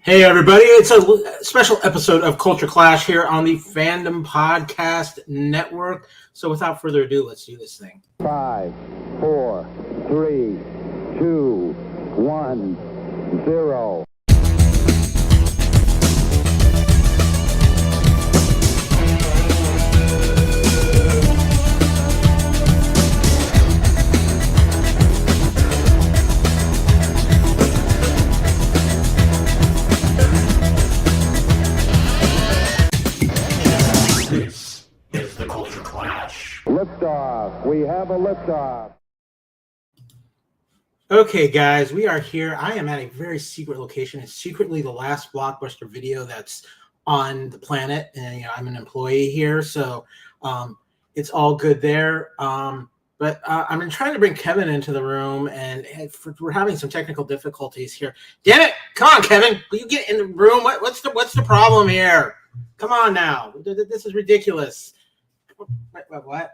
Hey everybody, it's a special episode of Culture Clash here on the Fandom Podcast Network. So without further ado, let's do this thing. 5, 4, 3, 2, 1, 0. This is the Culture Clash. Liftoff. We have a liftoff. Okay, guys, we are here. I am at a very secret location. It's secretly the last Blockbuster video that's on the planet, and I'm an employee here, so it's all good there. But I've been trying to bring Kevin into the room, and we're having some technical difficulties here. Damn it! Come on, Kevin, will you get in the room? What's the problem here? Come on now, this is ridiculous. What?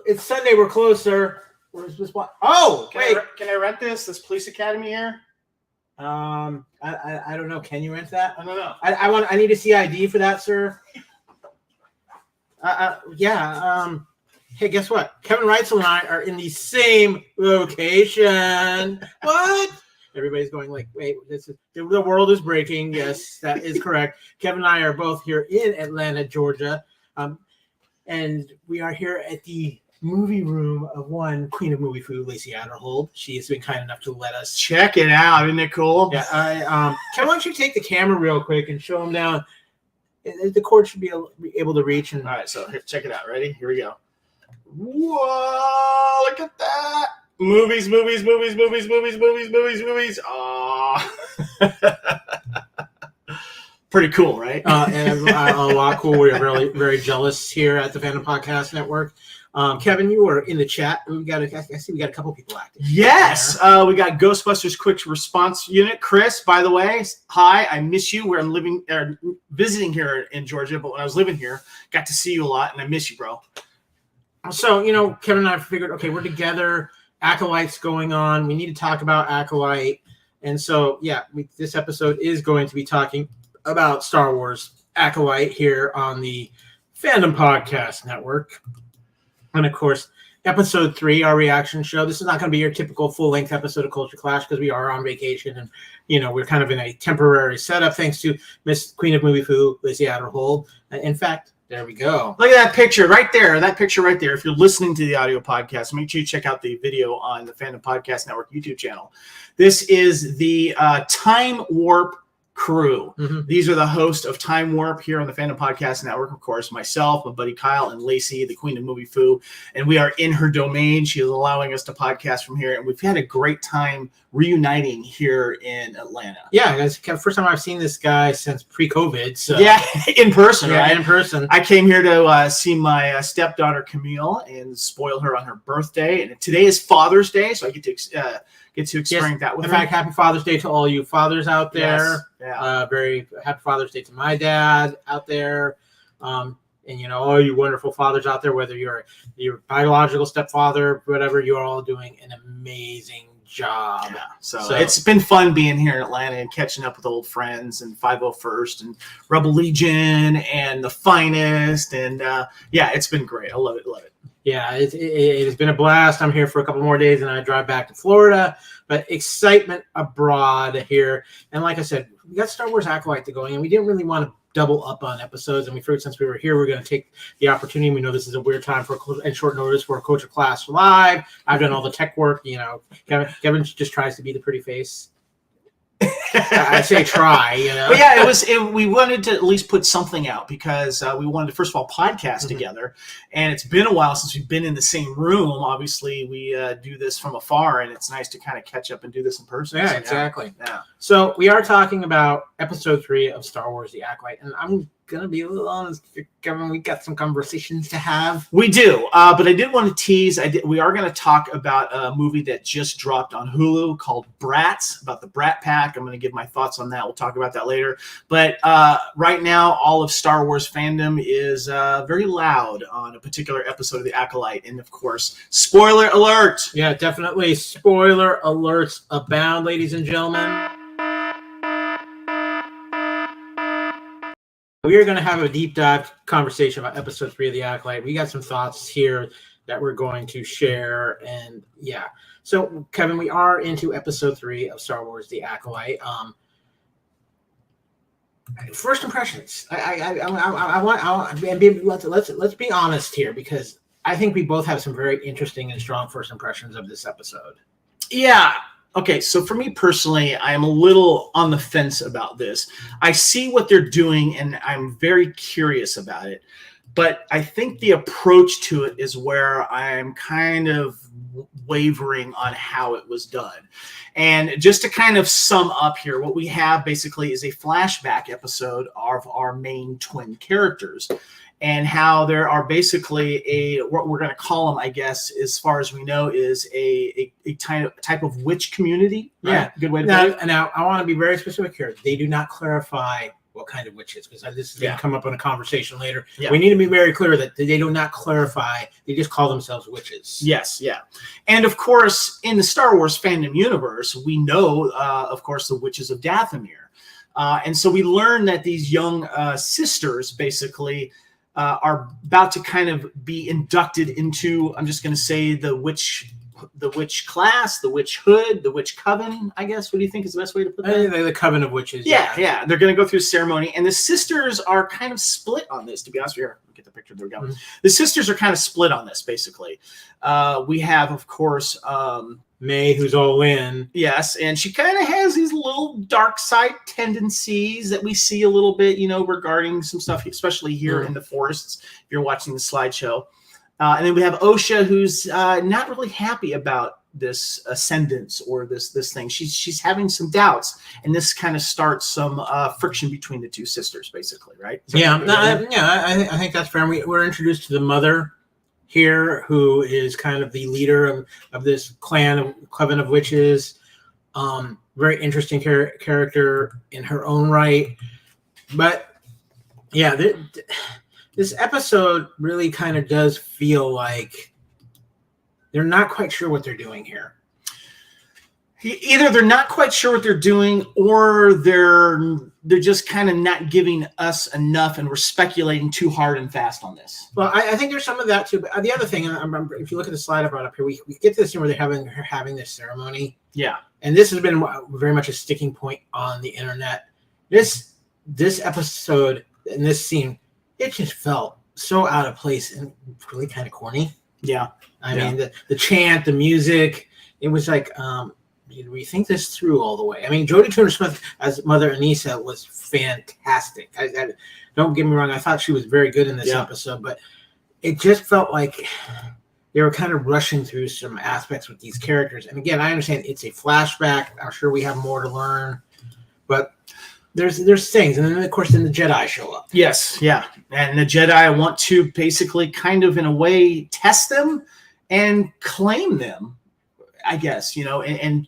It's Sunday. We're closed, sir. Where's this? What? Oh, wait. Can I rent this police academy here? I don't know. Can you rent that? I don't know. I need to see ID for that, sir. Yeah. Hey, guess what? Kevin Reitzel and I are in the same location. What? Everybody's going like, wait, the world is breaking. Yes, that is correct. Kevin and I are both here in Atlanta, Georgia. And we are here at the movie room of one queen of movie food, Lacee Aderhold. She has been kind enough to let us Check it out. Isn't it cool? Yeah, Kevin, why don't you take the camera real quick and show them down? The cord should be able to reach. And All right, so here, check it out. Ready? Here we go. Whoa, look at that. Movies. Aw. Pretty cool, right? and a lot cool. We're really very jealous here at the Fandom Podcast Network. Kevin, you were in the chat. I see we got a couple people active. Yes, we got Ghostbusters Quick Response Unit. Chris, by the way, hi. I miss you. We're visiting here in Georgia, but when I was living here, got to see you a lot, and I miss you, bro. So Kevin and I figured, okay, we're together. Acolyte's going on. We need to talk about Acolyte, and so this episode is going to be talking about Star Wars Acolyte here on the Fandom Podcast Network. And of course, episode 3, our reaction show. This is not going to be your typical full-length episode of Culture Clash because we are on vacation and we're kind of in a temporary setup thanks to Miss Queen of Movie Foo, Lacee Aderhold. In fact, there we go. Look at that picture right there. That picture right there. If you're listening to the audio podcast, make sure you check out the video on the Fandom Podcast Network YouTube channel. This is the Time Warp crew. Mm-hmm. These are the hosts of Time Warp here on the Fandom Podcast Network. Of course, myself, my buddy Kyle, and Lacee, the Queen of Movie Foo. And we are in her domain. She is allowing us to podcast from here. And we've had a great time reuniting here in Atlanta. Yeah, it's the first time I've seen this guy since pre-COVID. So. Yeah, in person, right? In person. I came here to see my stepdaughter Camille and spoil her on her birthday. And today is Father's Day, so I get to experience that with her. In fact, happy Father's Day to all you fathers out there. Yes. Yeah. Very happy Father's Day to my dad out there. And all you wonderful fathers out there, whether you're your biological stepfather, whatever, you're all doing an amazing job. Yeah. So it's been fun being here in Atlanta and catching up with old friends and 501st and Rebel Legion and The Finest. And it's been great. I love it. Yeah, it has been a blast. I'm here for a couple more days and I drive back to Florida, but excitement abroad here. And like I said, we got Star Wars Acolyte going, and we didn't really want to double up on episodes. And we figured since we were here, we're going to take the opportunity. We know this is a weird time and short notice for a Culture Clash Live. I've done all the tech work. Kevin just tries to be the pretty face. I say try, But yeah, we wanted to at least put something out because we wanted to, first of all, podcast together. And it's been a while since we've been in the same room. Obviously, we do this from afar, and it's nice to kind of catch up and do this in person. Yeah, exactly. Yeah. So we are talking about episode 3 of Star Wars The Acolyte. And I'm going to be a little honest, Kevin, we got some conversations to have. We do, but I did want to tease. We are going to talk about a movie that just dropped on Hulu called Brats, about the Brat Pack. I'm going to give my thoughts on that. We'll talk about that later. But right now, all of Star Wars fandom is very loud on a particular episode of The Acolyte. And of course, spoiler alert. Yeah, definitely. Spoiler alerts abound, ladies and gentlemen. We are going to have a deep dive conversation about episode 3 of The Acolyte. We got some thoughts here that we're going to share. And yeah. So, Kevin, we are into episode 3 of Star Wars: The Acolyte. First impressions. Let's be honest here, because I think we both have some very interesting and strong first impressions of this episode. Yeah. Okay, so for me personally, I'm a little on the fence about this. I see what they're doing, and I'm very curious about it. But I think the approach to it is where I'm kind of wavering on how it was done. And just to kind of sum up here, what we have basically is a flashback episode of our main twin characters, and how there are basically what we're going to call them, I guess, as far as we know, is a type of witch community. Right? Yeah, good way to put it. Now, I want to be very specific here. They do not clarify what kind of witches, because this is going to come up in a conversation later. Yeah. We need to be very clear that they do not clarify. They just call themselves witches. Yes, yeah. And of course, in the Star Wars fandom universe, we know, of course, the witches of Dathomir. And so we learn that these young sisters basically are about to kind of be inducted into, I'm just going to say, the witch class, the witch hood, the witch coven, I guess. What do you think is the best way to put that? The coven of witches. Yeah. They're going to go through a ceremony, and the sisters are kind of split on this, to be honest with you. Look at the picture. There we go. Mm-hmm. The sisters are kind of split on this, basically. We have, of course, May, who's all in. Yes, and she kind of has these little dark side tendencies that we see a little bit, regarding some stuff, especially here in the forests, if you're watching the slideshow. And then we have Osha, who's not really happy about this ascendance or this thing. She's having some doubts, and this kind of starts some friction between the two sisters, basically, right? I think that's fair. We're introduced to the mother here, who is kind of the leader of this coven of witches. Very interesting character in her own right. But yeah, this episode really kind of does feel like they're not quite sure what they're doing here. Either they're not quite sure what they're doing, or they're just kind of not giving us enough, and we're speculating too hard and fast on this. Well, I think there's some of that too. But the other thing, if you look at the slide I brought up here, we get to the scene where they're having this ceremony. Yeah. And this has been very much a sticking point on the internet. This episode and this scene, it just felt so out of place and really kind of corny. Yeah. I mean, the chant, the music, it was like, did we think this through all the way? I mean, Jodie Turner-Smith as Mother Anissa was fantastic. I don't get me wrong, I thought she was very good in this episode, but it just felt like they were kind of rushing through some aspects with these characters. And again, I understand it's a flashback. I'm sure we have more to learn, but there's things. And then, of course, the Jedi show up. Yes, yeah. And the Jedi want to basically kind of, in a way, test them and claim them, I guess, and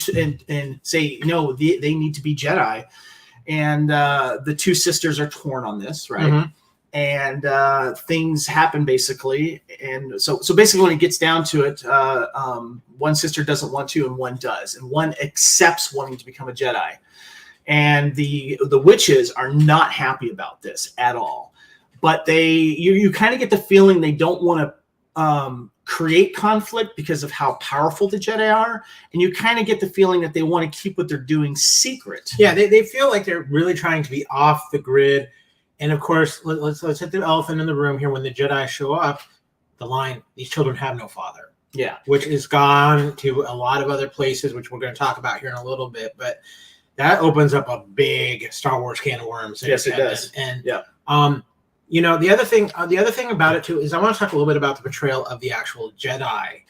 say, no, they need to be Jedi. And the two sisters are torn on this, right? Mm-hmm. And things happen, basically. And so basically, when it gets down to it, one sister doesn't want to and one does. And one accepts wanting to become a Jedi. And the witches are not happy about this at all. But you kind of get the feeling they don't want to create conflict because of how powerful the Jedi are, and you kind of get the feeling that they want to keep what they're doing secret. Yeah, they feel like they're really trying to be off the grid. And of course, let's hit the elephant in the room here. When the Jedi show up, the line, these children have no father. Yeah. Which is gone to a lot of other places, which we're going to talk about here in a little bit. But that opens up a big Star Wars can of worms. Yes, it does. And the other thing about it too is I want to talk a little bit about the portrayal of the actual Jedi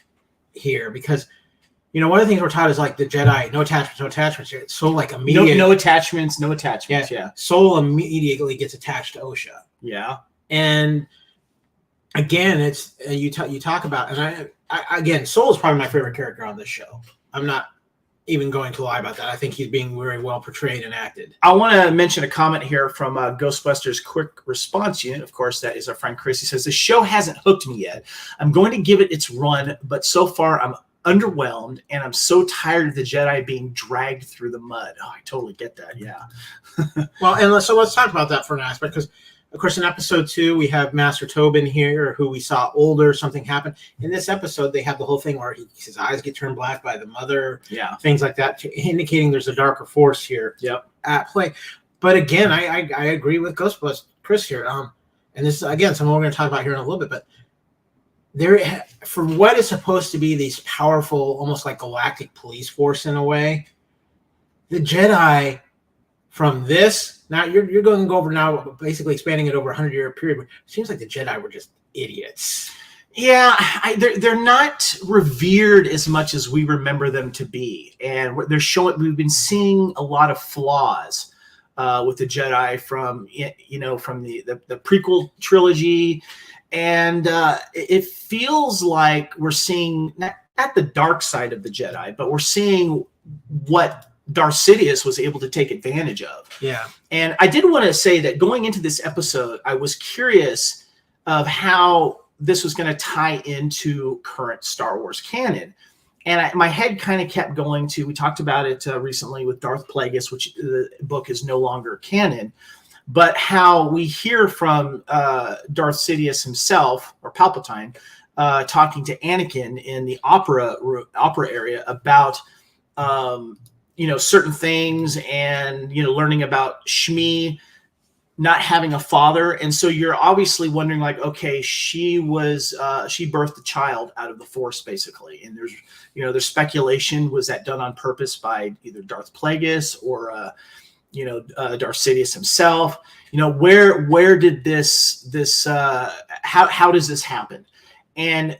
here, because one of the things we're taught is like the Jedi, no attachments. It's so like immediate. No attachments. Yeah. Soul immediately gets attached to Osha. Yeah. And again, it's you talk about, and I again, Soul is probably my favorite character on this show. I'm not even going to lie about that. I think he's being very well portrayed and acted. I want to mention a comment here from Ghostbusters Quick Response Unit. Of course, that is our friend Chris. He says, the show hasn't hooked me yet. I'm going to give it its run, but so far I'm underwhelmed, and I'm so tired of the Jedi being dragged through the mud. Oh, I totally get that. Yeah. Well, and let's talk about that for an aspect, because of course in episode 2 we have Master Tobin here, who we saw older. Something happened in this episode. They have the whole thing where his eyes get turned black by the mother. Yeah. Things like that, indicating there's a darker force here. Yep. At play. But again, I agree with Ghostbusters Chris here. And this is again something we're going to talk about here in a little bit, but there, for what is supposed to be these powerful, almost like galactic police force in a way, the Jedi from this, now you're going to go over now, basically expanding it over a 100-year period. It seems like the Jedi were just idiots. Yeah, they're not revered as much as we remember them to be, and they're showing. We've been seeing a lot of flaws with the Jedi from the prequel trilogy. And it feels like we're seeing not the dark side of the Jedi, but we're seeing what Darth Sidious was able to take advantage of. Yeah. And I did want to say that going into this episode, I was curious of how this was going to tie into current Star Wars canon. And my head kind of kept going to, we talked about it recently with Darth Plagueis, which the book is no longer canon. But how we hear from Darth Sidious himself, or Palpatine, talking to Anakin in the opera area about certain things, and learning about Shmi not having a father, and so you're obviously wondering, like, okay, she birthed a child out of the Force, basically, and there's speculation, was that done on purpose by either Darth Plagueis or Darth Sidious himself? Where did this how does this happen? And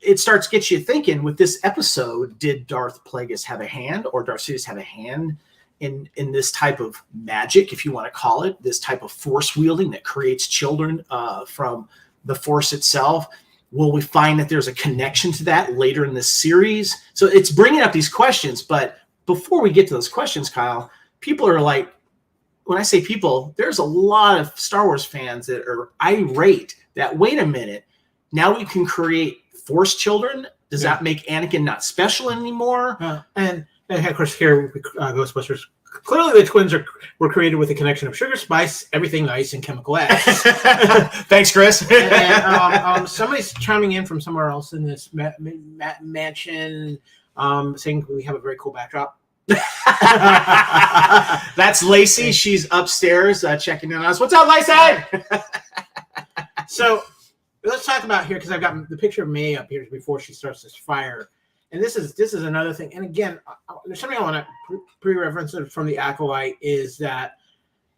it gets you thinking with this episode, did Darth Plagueis have a hand, or Darth Sidious have a hand in this type of magic, if you want to call it, this type of force wielding that creates children from the Force itself? Will we find that there's a connection to that later in this series? So it's bringing up these questions, but before we get to those questions, Kyle, people are like, when I say people, there's a lot of Star Wars fans that are irate that, wait a minute, now we can create Force children? Does that make Anakin not special anymore? And of course here, Ghostbusters, clearly the twins were created with a connection of sugar, spice, everything nice, and chemical X. Thanks, Chris. And somebody's chiming in from somewhere else in this mansion, saying we have a very cool backdrop. That's Lacey. She's upstairs checking in on us. What's up, Lacey? So let's talk about here, because I've got the picture of May up here before she starts this fire, and this is another thing. And again, there's something I want to pre-reference from the Acolyte, is that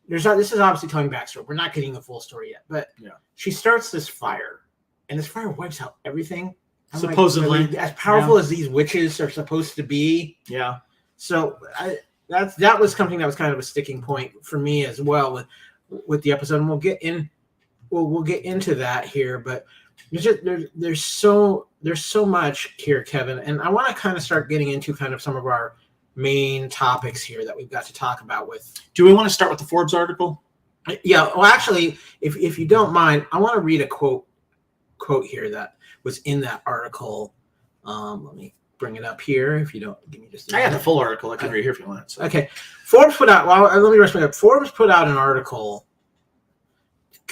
this is obviously telling backstory. We're not getting the full story yet, but she starts this fire, and this fire wipes out everything. Supposedly, really, as powerful as these witches are supposed to be. Yeah. So that was something that was kind of a sticking point for me as well with the episode, and we'll get into that here. But there's so much here, Kevin, and I want to kind of start getting into kind of some of our main topics here that we've got to talk about with. Do we want to start with the Forbes article? Yeah. Well, actually, if you don't mind, I want to read a quote here that was in that article. Let me bring it up here. If you don't give me just I got the full article. I can read here if you want. So. Okay. Forbes put out, let me rush back up. Forbes put out an article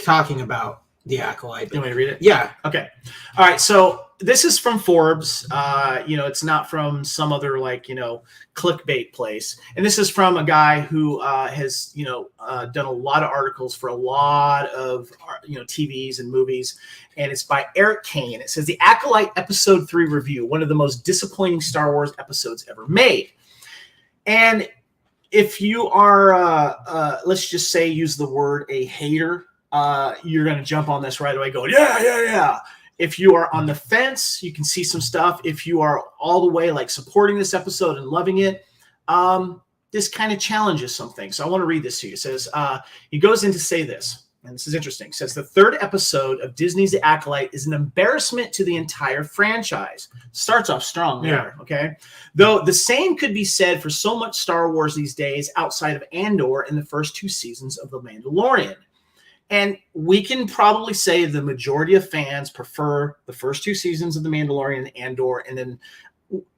talking about the Acolyte. You want me to read it? Yeah. Okay. All right. So this is from Forbes. It's not from some other clickbait place. And this is from a guy who has done a lot of articles for a lot of TVs and movies. And it's by Eric Kane. It says, The Acolyte Episode 3 Review, one of the most disappointing Star Wars episodes ever made. And if you are, let's just say, use the word a hater, you're going to jump on this right away going, yeah. If you are on the fence, you can see some stuff. If you are all the way supporting this episode and loving it, this kind of challenges some things. So I want to read this to you. It says, he goes in to say this. and this is interesting, says the third episode of Disney's The Acolyte is an embarrassment to the entire franchise. Starts off strong there, okay? Though the same could be said for so much Star Wars these days outside of Andor and the first 2 seasons of The Mandalorian. And we can probably say the majority of fans prefer the first 2 seasons of The Mandalorian and Andor, and then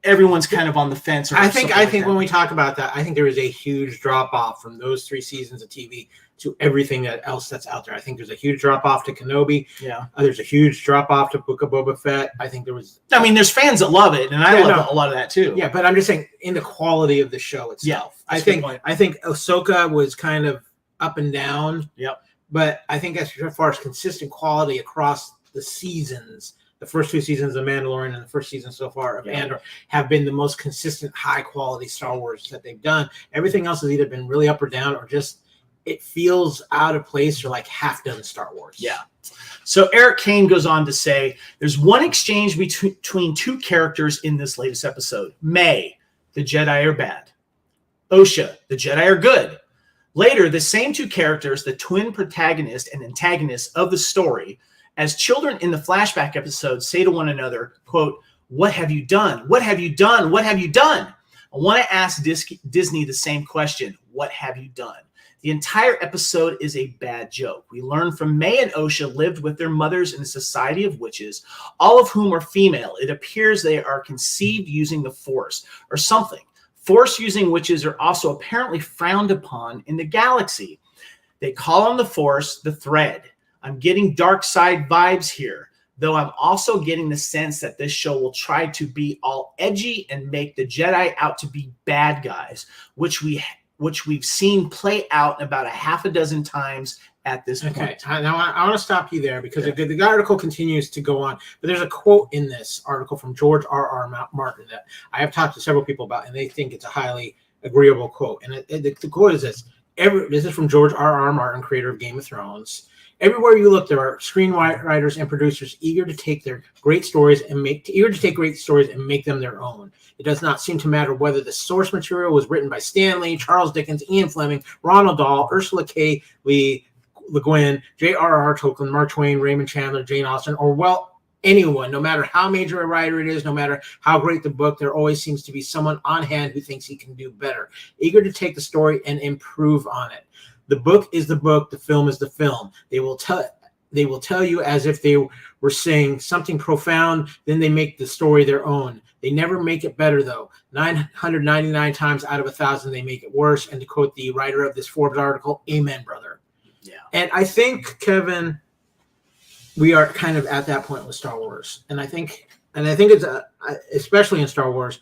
everyone's kind of on the fence. I think when we talk about that, I think there is a huge drop off from those 3 seasons of TV to everything else that's out there. I think there's a huge drop off to Kenobi. Yeah. There's a huge drop off to Book of Boba Fett. I think there was. I mean, there's fans that love it, and I love a lot of that too. Yeah, but I'm just saying in the quality of the show itself. Yeah, I think Ahsoka was kind of up and down. Yep. But I think as far as consistent quality across the seasons, the first 2 seasons of Mandalorian and the first season so far of Andor have been the most consistent, high-quality Star Wars that they've done. Everything else has either been really up or down, or just it feels out of place or like half-done Star Wars. Yeah. So Eric Kane goes on to say, there's one exchange between 2 characters in this latest episode. May, the Jedi are bad. Osha, the Jedi are good. Later, the same 2 characters, the twin protagonist and antagonist of the story, as children in the flashback episode say to one another, quote, "What have you done? What have you done? What have you done?" I want to ask Disney the same question. What have you done? The entire episode is a bad joke. We learn from May and Osha lived with their mothers in a society of witches, all of whom are female. It appears they are conceived using the Force or something. Force-using witches are also apparently frowned upon in the galaxy. They call on the Force the thread. I'm getting dark side vibes here, though I'm also getting the sense that this show will try to be all edgy and make the Jedi out to be bad guys, which we've seen play out about 6 times at this point. Okay, now I want to stop you there because the article continues to go on, but there's a quote in this article from George R.R. Martin that I have talked to several people about, and they think it's a highly agreeable quote. And the quote is this. This is from George R.R. Martin, creator of Game of Thrones. Everywhere you look, there are screenwriters and producers eager to take great stories and make them their own. It does not seem to matter whether the source material was written by Stan Lee, Charles Dickens, Ian Fleming, Ronald Dahl, Ursula K. Le Guin, J.R.R. Tolkien, Mark Twain, Raymond Chandler, Jane Austen, or anyone. No matter how major a writer it is, no matter how great the book, there always seems to be someone on hand who thinks he can do better, eager to take the story and improve on it. The book is the book, the film is the film. They will tell you as if they were saying something profound, then they make the story their own. They never make it better, though. 999 times out of 1,000, they make it worse. And to quote the writer of this Forbes article, amen, brother. Yeah. And I think, Kevin, we are kind of at that point with Star Wars. And I think it's especially in Star Wars,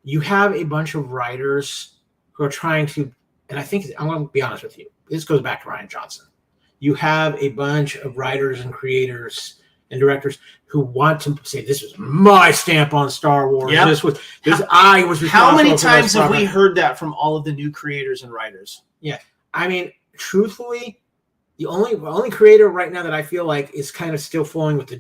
you have a bunch of writers who are trying to, and I think I'm going to be honest with you. This goes back to Rian Johnson. You have a bunch of writers and creators and directors who want to say, this was my stamp on Star Wars. Yep. I was responsible. How many times have we heard that from all of the new creators and writers? Yeah. I mean, truthfully, the only creator right now that I feel like is kind of still flowing with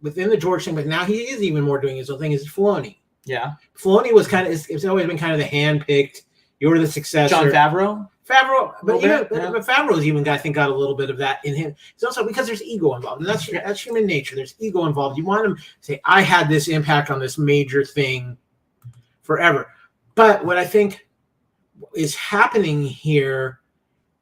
within the George thing, but now he is even more doing his own thing, is Filoni. Yeah. Filoni was it's always been kind of the hand-picked, you're the successor. John Favreau? But Favreau's even got a little bit of that in him. It's also because there's ego involved, and that's human nature. There's ego involved. You want him to say, I had this impact on this major thing forever. But what I think is happening here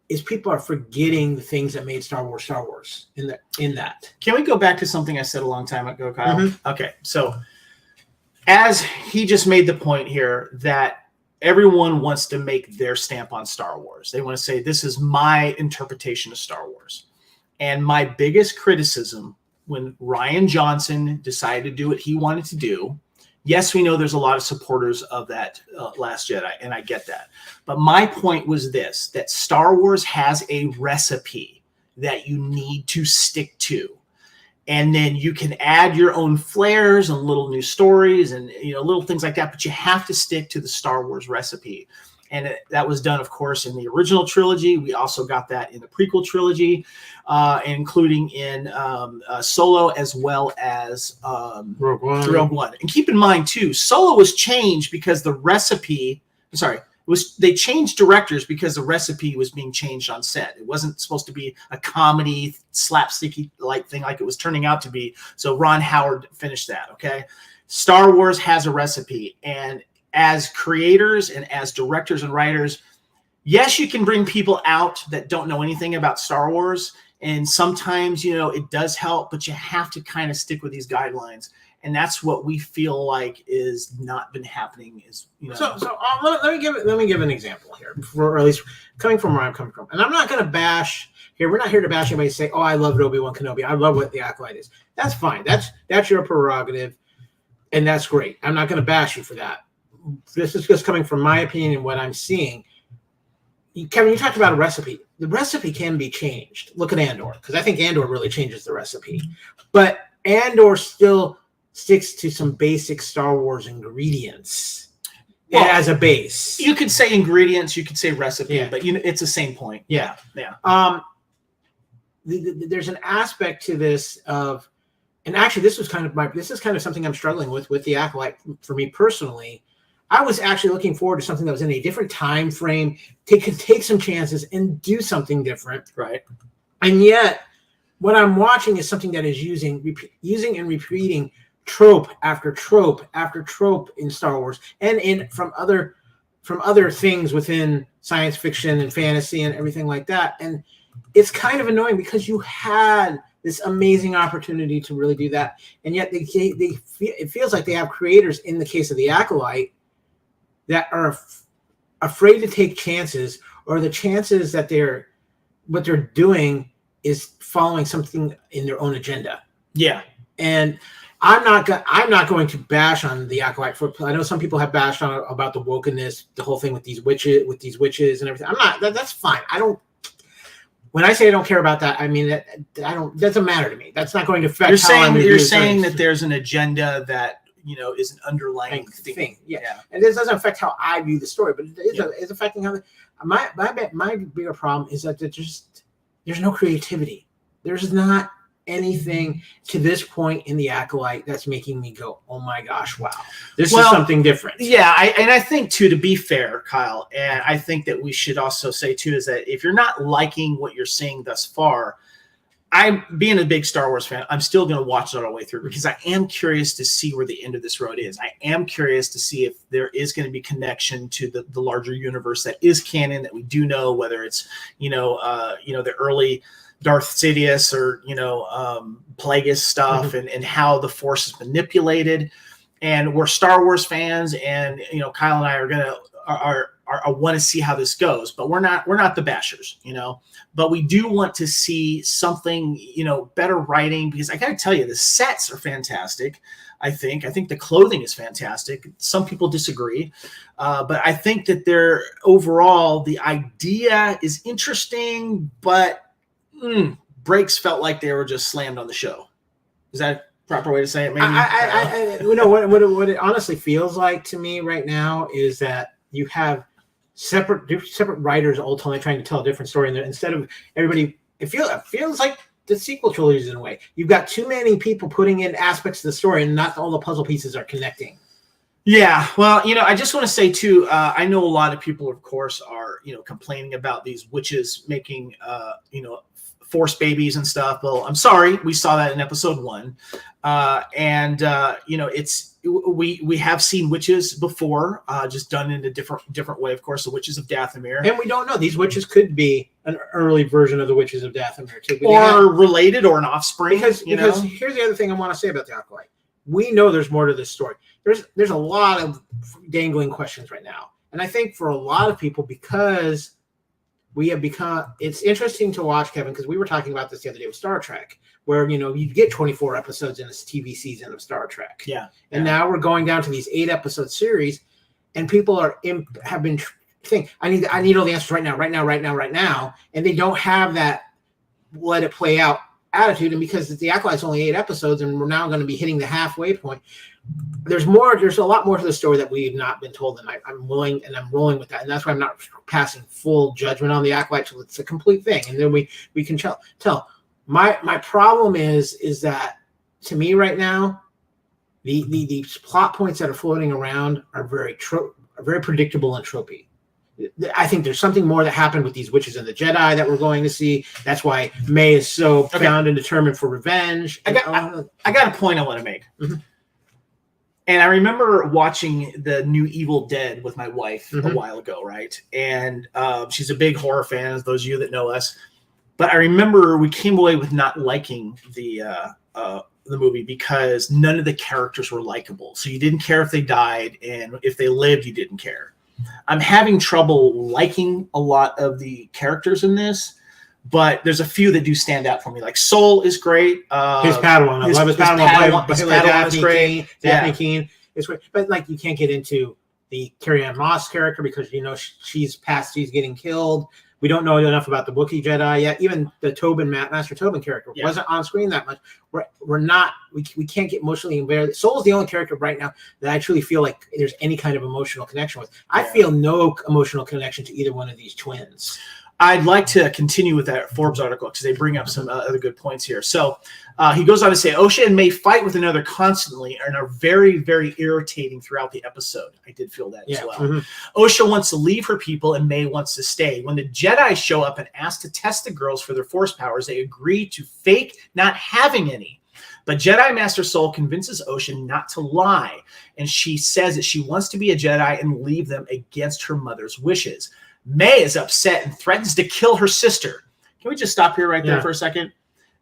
is people are forgetting the things that made Star Wars in that. Can we go back to something I said a long time ago, Kyle? Mm-hmm. Okay, so as he just made the point here that everyone wants to make their stamp on Star Wars. They want to say, this is my interpretation of Star Wars. And my biggest criticism when Rian Johnson decided to do what he wanted to do, yes, we know there's a lot of supporters of that Last Jedi, and I get that. But my point was this, that Star Wars has a recipe that you need to stick to. And then you can add your own flares and little new stories and little things like that, but you have to stick to the Star Wars recipe. And that was done, of course, in the original trilogy. We also got that in the prequel trilogy, including in Solo as well as Rogue One. And keep in mind, too, Solo was changed because the recipe – they changed directors because the recipe was being changed on set. It wasn't supposed to be a comedy slapsticky like thing like it was turning out to be. So Ron Howard finished that. Okay. Star Wars has a recipe, and as creators and as directors and writers, yes, you can bring people out that don't know anything about Star Wars. And sometimes, it does help, but you have to kind of stick with these guidelines. And that's what we feel like is not been happening. So let me give an example here, or at least coming from where I'm coming from. And I'm not going to bash here. We're not here to bash anybody. Say, oh, I loved Obi-Wan Kenobi. I love what the Acolyte is. That's fine. That's your prerogative, and that's great. I'm not going to bash you for that. This is just coming from my opinion and what I'm seeing. Kevin, you talked about a recipe. The recipe can be changed. Look at Andor, because I think Andor really changes the recipe. But Andor still sticks to some basic Star Wars ingredients as a base. You could say ingredients, you could say recipe, but it's the same point. Yeah. There's an aspect to this of, and actually this is kind of something I'm struggling with the Acolyte for me personally. I was actually looking forward to something that was in a different time frame, could take some chances and do something different. Right. And yet what I'm watching is something that is using and repeating trope after trope after trope in Star Wars and from other things within science fiction and fantasy and everything like that. And it's kind of annoying because you had this amazing opportunity to really do that, and yet it feels like they have creators in the case of the Acolyte that are afraid to take chances, or the chances that what they're doing is following something in their own agenda. Yeah. And I'm not going to bash on the Acolyte I know some people have bashed on about the wokeness, the whole thing with these witches and everything. I'm not. That's fine. When I say I don't care about that, I mean that doesn't matter to me. That's not going to affect. You're saying that there's an agenda that is an underlying thing. Yeah. And this doesn't affect how I view the story, but it's affecting how. My bigger problem is that there's no creativity. There's not anything to this point in the Acolyte that's making me go, oh my gosh, wow, this is something different. Yeah, I think too, to be fair, Kyle, and I think that we should also say too, is that if you're not liking what you're seeing thus far, I'm being a big Star Wars fan, I'm still going to watch it all the way through because I am curious to see where the end of this road is. I am curious to see if there is going to be connection to the larger universe that is canon, that we do know, whether it's the early Darth Sidious or Plagueis stuff, and how the Force is manipulated. And we're Star Wars fans, and Kyle and I are want to see how this goes, but we're not the bashers, but we do want to see something, better writing, because I got to tell you, the sets are fantastic. I think the clothing is fantastic. Some people disagree, but I think that overall, the idea is interesting, but breaks felt like they were just slammed on the show. Is that a proper way to say it? Maybe. What it honestly feels like to me right now is that you have separate writers ultimately trying to tell a different story, and instead of everybody, it feels like the sequel trilogies in a way. You've got too many people putting in aspects of the story, and not all the puzzle pieces are connecting. Yeah, well, I just want to say too, I know a lot of people, of course, are complaining about these witches making Force babies and stuff. Well, I'm sorry, we saw that in episode 1, it's we have seen witches before, just done in a different way. Of course, the witches of Dathomir, and we don't know, these witches could be an early version of the witches of Dathomir too, or related, or an offspring. Because here's the other thing I want to say about the Acolyte. We know there's more to this story. There's a lot of dangling questions right now, and I think for a lot of people, because we have become, it's interesting to watch, Kevin, because we were talking about this the other day with Star Trek, where you get 24 episodes in a TV season of Star Trek. Yeah. And now we're going down to these 8-episode series, and people have been saying, I need all the answers right now, and they don't have that let it play out attitude. And because the Acolyte's only 8 episodes, and we're now going to be hitting the halfway point, there's a lot more to the story that we've not been told, and I'm willing, and I'm rolling with that, and that's why I'm not passing full judgment on the Acolyte till it's a complete thing, and then we can tell. My problem is that, to me right now, the plot points that are floating around are very predictable and tropey. I think there's something more that happened with these witches and the Jedi that we're going to see. That's why May is so bound and determined for revenge. I got a point I want to make. Mm-hmm. And I remember watching the new Evil Dead with my wife a while ago, right? And she's a big horror fan, as those of you that know us. But I remember we came away with not liking the movie because none of the characters were likable. So you didn't care if they died, and if they lived, you didn't care. I'm having trouble liking a lot of the characters in this, but there's a few that do stand out for me. Like Soul is great. His Padawan, I love his Padawan. His Padawan is great. Daphne Keene is great. But like, you can't get into the Carrie-Anne Moss character because she's getting killed. We don't know enough about the Wookiee Jedi yet. Even the Master Tobin character wasn't on screen that much. We can't get emotionally invested. Soul is the only character right now that I truly feel like there's any kind of emotional connection with. I feel no emotional connection to either one of these twins. I'd like to continue with that Forbes article because they bring up some other good points here. So he goes on to say, Osha and May fight with another constantly and are very, very irritating throughout the episode. I did feel that as well. Mm-hmm. Osha wants to leave her people and May wants to stay. When the Jedi show up and ask to test the girls for their force powers, they agree to fake not having any. But Jedi Master Soul convinces Osha not to lie, and she says that she wants to be a Jedi and leave them against her mother's wishes. May is upset and threatens to kill her sister. Can we just stop here right there for a second?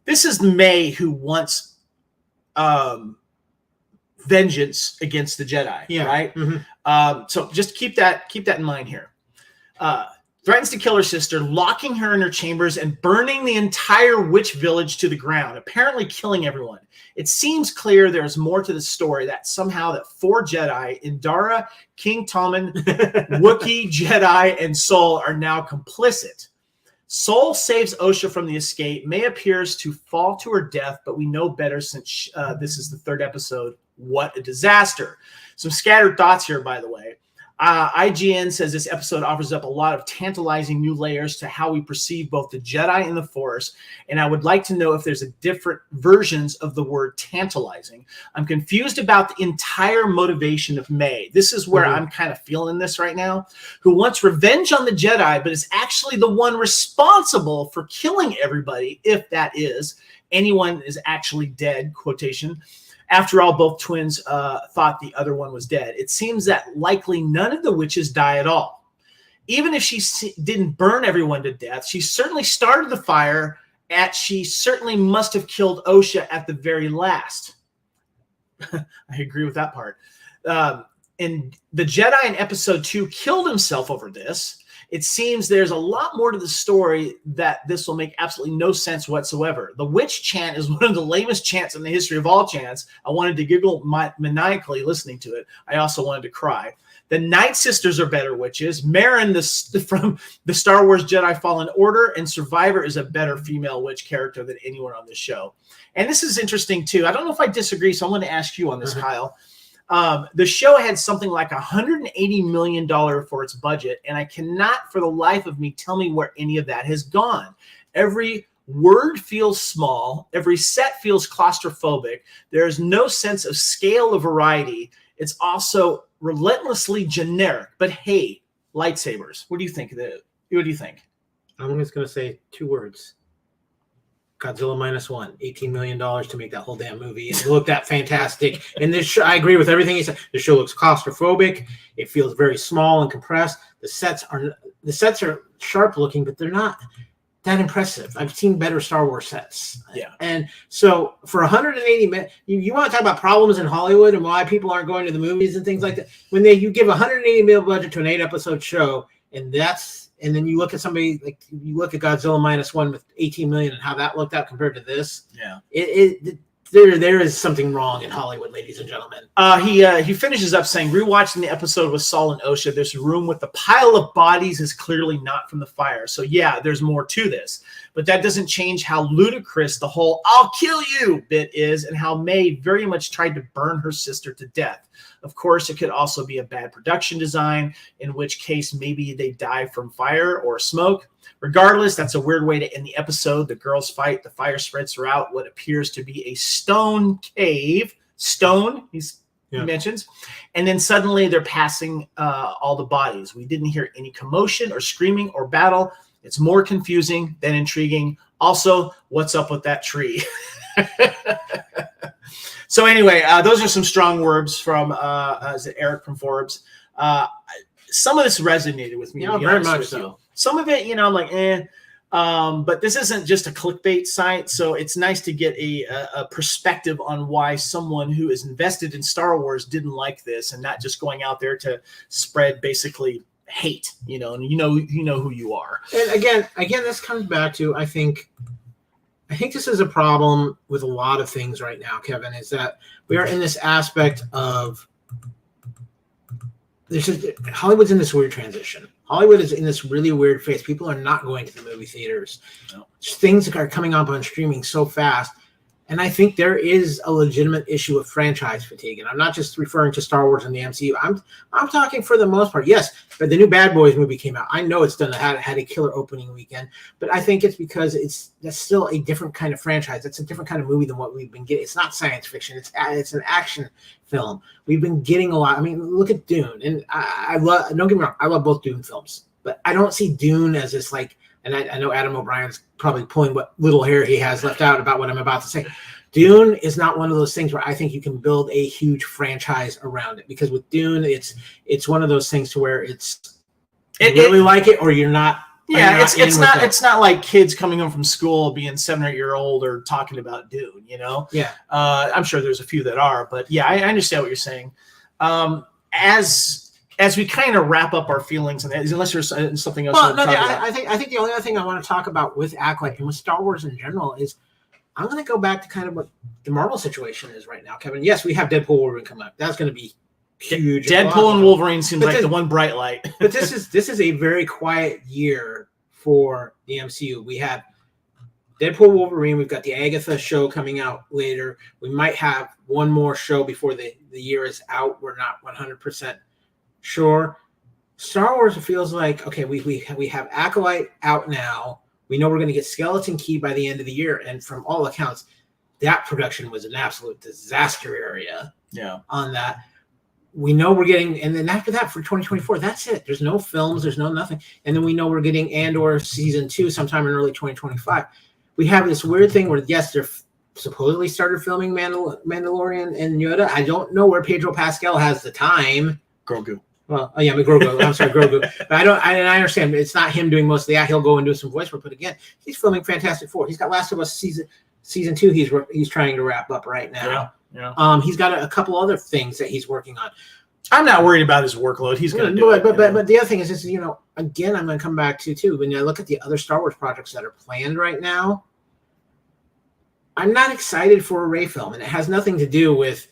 This is May who wants vengeance against the Jedi, right? Mm-hmm. So just keep that in mind here. Threatens to kill her sister, locking her in her chambers and burning the entire witch village to the ground, apparently killing everyone. It seems clear there's more to the story, that somehow that 4 Jedi, Indara, King Tommen, Wookiee, Jedi, and Soul are now complicit. Soul saves Osha from the escape. May appears to fall to her death, but we know better since this is the 3rd episode. What a disaster. Some scattered thoughts here, by the way. IGN says this episode offers up a lot of tantalizing new layers to how we perceive both the Jedi and the Force, and I would like to know if there's a different versions of the word tantalizing. I'm confused about the entire motivation of May. This is where I'm kind of feeling this right now, who wants revenge on the Jedi, but is actually the one responsible for killing everybody, if that is, anyone is actually dead, quotation. After all, both twins thought the other one was dead. It seems that likely none of the witches die at all. Even if she didn't burn everyone to death, she certainly started the fire, and she certainly must have killed Osha at the very last. I agree with that part. And the Jedi in episode 2 killed himself over this. It seems there's a lot more to the story that this will make absolutely no sense whatsoever. The witch chant is one of the lamest chants in the history of all chants. I wanted to giggle maniacally listening to it. I also wanted to cry. The Night Sisters are better witches. Marin, from the Star Wars Jedi Fallen Order, and Survivor is a better female witch character than anyone on this show. And this is interesting, too. I don't know if I disagree, so I'm going to ask you on this, Kyle. The show had something like $180 million for its budget, and I cannot for the life of me tell me where any of that has gone. Every word feels small. Every set feels claustrophobic. There is no sense of scale or variety. It's also relentlessly generic. But hey, lightsabers. What do you think of it? What do you think? I'm just going to say 2 words. Godzilla -1, $18 million to make that whole damn movie. It looked that fantastic. And this show, I agree with everything he said. The show looks claustrophobic. It feels very small and compressed. The sets are sharp looking, but they're not that impressive. I've seen better Star Wars sets. Yeah. And so for 180 minutes, you want to talk about problems in Hollywood and why people aren't going to the movies and things like that. When you give $180 million budget to an 8-episode show, and then you look at somebody like Godzilla -1 with 18 million and how that looked out compared to this. Yeah, there is something wrong in Hollywood, ladies and gentlemen. He finishes up saying, rewatching the episode with Saul and Osha, this room with the pile of bodies is clearly not from the fire. So yeah, there's more to this, but that doesn't change how ludicrous the whole "I'll kill you" bit is, and how May very much tried to burn her sister to death. Of course, it could also be a bad production design, in which case maybe they die from fire or smoke. Regardless, that's a weird way to end the episode. The girls fight. The fire spreads throughout what appears to be a stone cave. Stone? He's mentions, and then suddenly they're passing all the bodies. We didn't hear any commotion or screaming or battle. It's more confusing than intriguing. Also, what's up with that tree? So anyway, those are some strong words from is it Eric from Forbes. Some of this resonated with me. Yeah, very much so. Some of it, I'm like, but this isn't just a clickbait site, so it's nice to get a perspective on why someone who is invested in Star Wars didn't like this, and not just going out there to spread basically hate, and you know who you are. And again, this comes back to I think this is a problem with a lot of things right now, Kevin, is that we are in this aspect of Hollywood's in this weird transition. Hollywood is in this really weird phase. People are not going to the movie theaters. No. Things are coming up on streaming so fast. And I think there is a legitimate issue of franchise fatigue. And I'm not just referring to Star Wars and the MCU. I'm talking for the most part. Yes, but the new Bad Boys movie came out. I know it's had a killer opening weekend, but I think it's because that's still a different kind of franchise. That's a different kind of movie than what we've been getting. It's not science fiction. It's an action film. We've been getting a lot. I mean, look at Dune. And don't get me wrong, I love both Dune films, but I don't see Dune as this and I know Adam O'Brien's probably pulling what little hair he has left out about what I'm about to say. Dune is not one of those things where I think you can build a huge franchise around it, because with Dune, it's one of those things to where you really like it or you're not. Yeah, it's not like kids coming home from school being 7 or 8 year old or talking about Dune, Yeah. I'm sure there's a few that are, but yeah, I understand what you're saying. As we kind of wrap up our feelings, and unless there's something else. Well, I think the only other thing I want to talk about with Acolyte and with Star Wars in general is I'm going to go back to kind of what the Marvel situation is right now, Kevin. Yes, we have Deadpool Wolverine coming up. That's going to be huge. Deadpool and Wolverine seems like the one bright light. But this is a very quiet year for the MCU. We have Deadpool Wolverine. We've got the Agatha show coming out later. We might have one more show before the year is out. We're not 100% sure. Star Wars feels like, okay, we have Acolyte out now. We know we're going to get Skeleton Key by the end of the year, and from all accounts, that production was an absolute disaster area. Yeah. On that, we know we're getting, and then after that for 2024, that's it. There's no films, there's no nothing, and then we know we're getting Andor season 2 sometime in early 2025. We have this weird thing where yes, they're supposedly started filming Mandalorian and Yoda. I don't know where Pedro Pascal has the time. Grogu. Well, oh yeah, Grogu. I'm sorry, Grogu. But I understand it's not him doing most of that. He'll go and do some voice work. But again, he's filming Fantastic Four. He's got Last of Us season 2. He's trying to wrap up right now. Yeah. He's got a couple other things that he's working on. I'm not worried about his workload. He's going to do it. But the other thing is, again, I'm going to come back to too. When I look at the other Star Wars projects that are planned right now, I'm not excited for a Rey film, and it has nothing to do with